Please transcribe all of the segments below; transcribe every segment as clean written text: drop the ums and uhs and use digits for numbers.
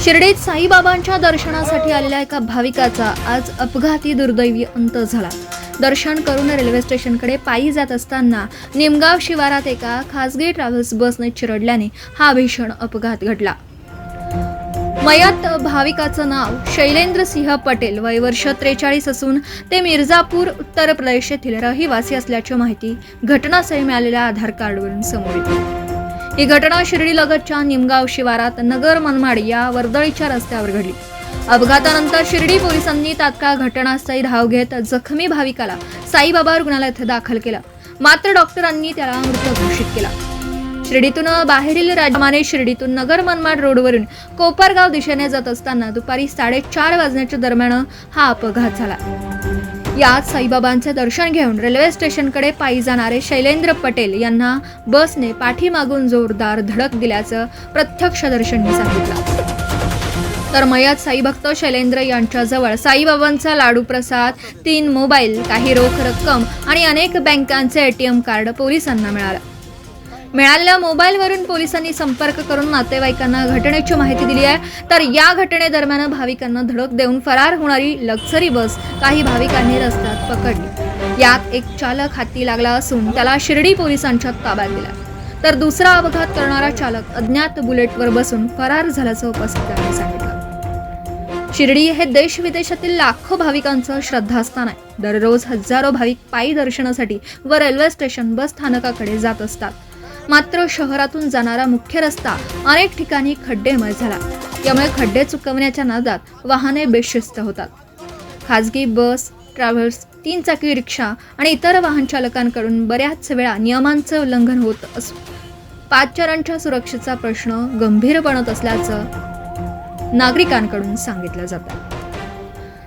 शिर्डीत साईबाबांच्या दर्शनासाठी आलेल्या एका भाविकाचा आज अपघाती दुर्दैवी अंत झाला। दर्शन करून रेल्वे स्टेशनकडे पायी जात असताना निमगाव शिवारात एका खासगी ट्रॅव्हल्स बसने चिरडल्याने हा भीषण अपघात घडला। मयत भाविकाचं नाव शैलेंद्र सिंह पटेल, वय वर्ष 43 असून ते मिर्जापूर उत्तर प्रदेश येथील रहिवासी असल्याची माहिती घटनास्थळी मिळालेल्या आधार कार्डवरून समोर येते। ही घटना शिर्डी लगतच्या निमगाव शिवारात नगर मनमाड या वर्दळीच्या रस्त्यावर घडली। अपघातानंतर शिर्डी पोलिसांनी तात्काळ घटनास्थळी धाव घेत जखमी भाविकाला साईबाबा रुग्णालयात दाखल केलं, मात्र डॉक्टरांनी त्याला मृत घोषित केला। शिर्डीतून बाहेरील राजमाने शिर्डीतून नगर मनमाड रोडवरून कोपरगाव दिशेने जात असताना दुपारी 4:30 वाजण्याच्या दरम्यान हा अपघात झाला। यात साईबाबांचे दर्शन घेऊन रेल्वे स्टेशनकडे पायी जाणारे शैलेंद्र पटेल यांना बसने पाठीमागून जोरदार धडक दिल्याचं प्रत्यक्षदर्शींनी सांगितलं। तर मयत साईभक्त शैलेंद्र यांच्याजवळ साईबाबांचा लाडू प्रसाद, 3 मोबाईल, काही रोख रक्कम आणि अनेक बँकांचे ATM कार्ड पोलिसांना मिळालेल्या मोबाईलवरून पोलिसांनी संपर्क करून नातेवाईकांना घटनेची माहिती दिली आहे। तर या घटनेदरम्यान भाविकांना धडक देऊन फरार होणारी लक्झरी बस काही भाविकांनी रस्त्यात पकडली। यात एक चालक हाती लागला असून त्याला शिर्डी पोलिसांच्या ताब्यात दिला, तर दुसरा अपघात करणारा चालक अज्ञात बुलेटवर बसून फरार झाल्याचं उपस्थितांनी सांगितलं। शिर्डी हे देश विदेशातील लाखो भाविकांचं श्रद्धास्थान आहे। दररोज हजारो भाविक पायी दर्शनासाठी व रेल्वे स्टेशन, बस स्थानकाकडे जात असतात। मात्र शहरातून जाणारा मुख्य रस्ता अनेक ठिकाणी खड्डेमय झाला, यामुळे खड्डे चुकवण्याच्या नादात वाहने बेशिस्त होतात। खासगी बस, ट्रॅव्हल्स, 3 चाकी रिक्षा आणि इतर वाहन चालकांकडून बऱ्याच वेळा नियमांचं उल्लंघन होत असून पादचाऱ्यांच्या सुरक्षेचा प्रश्न गंभीर बनत असल्याचं नागरिकांकडून सांगितलं जातं।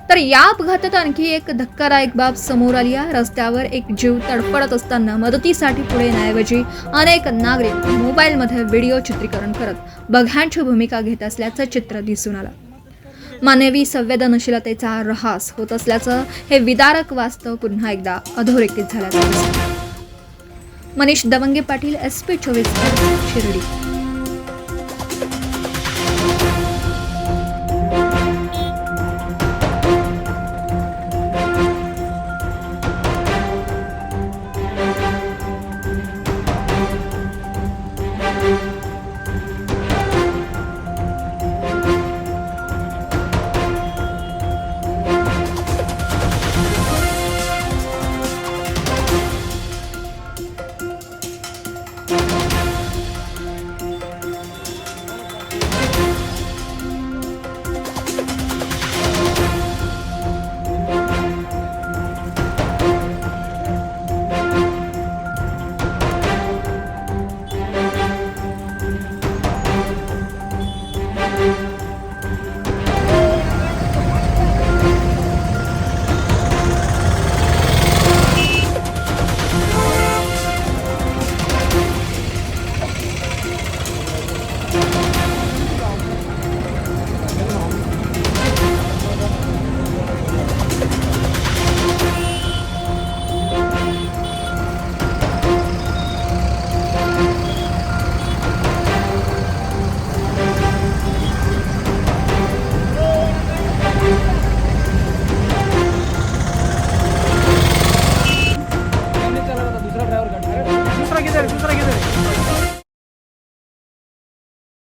तर या अपघातात आणखी एक धक्कादायक बाब समोर आली आहे। रस्त्यावर एक जीव तडफडत असताना मदतीसाठी पुढे येण्याऐवजी अनेक नागरिक मोबाईलमध्ये व्हिडिओ चित्रीकरण करत बघ्यांची भूमिका घेत असल्याचं चित्र दिसून आलं। मानवी संवेदनशीलतेचा ऱ्हास होत असल्याचं हे विदारक वास्तव पुन्हा एकदा अधोरेखित झाल्याचं दिसतं। मनीष दवंगे पाटील, SP 24 शिर्डी।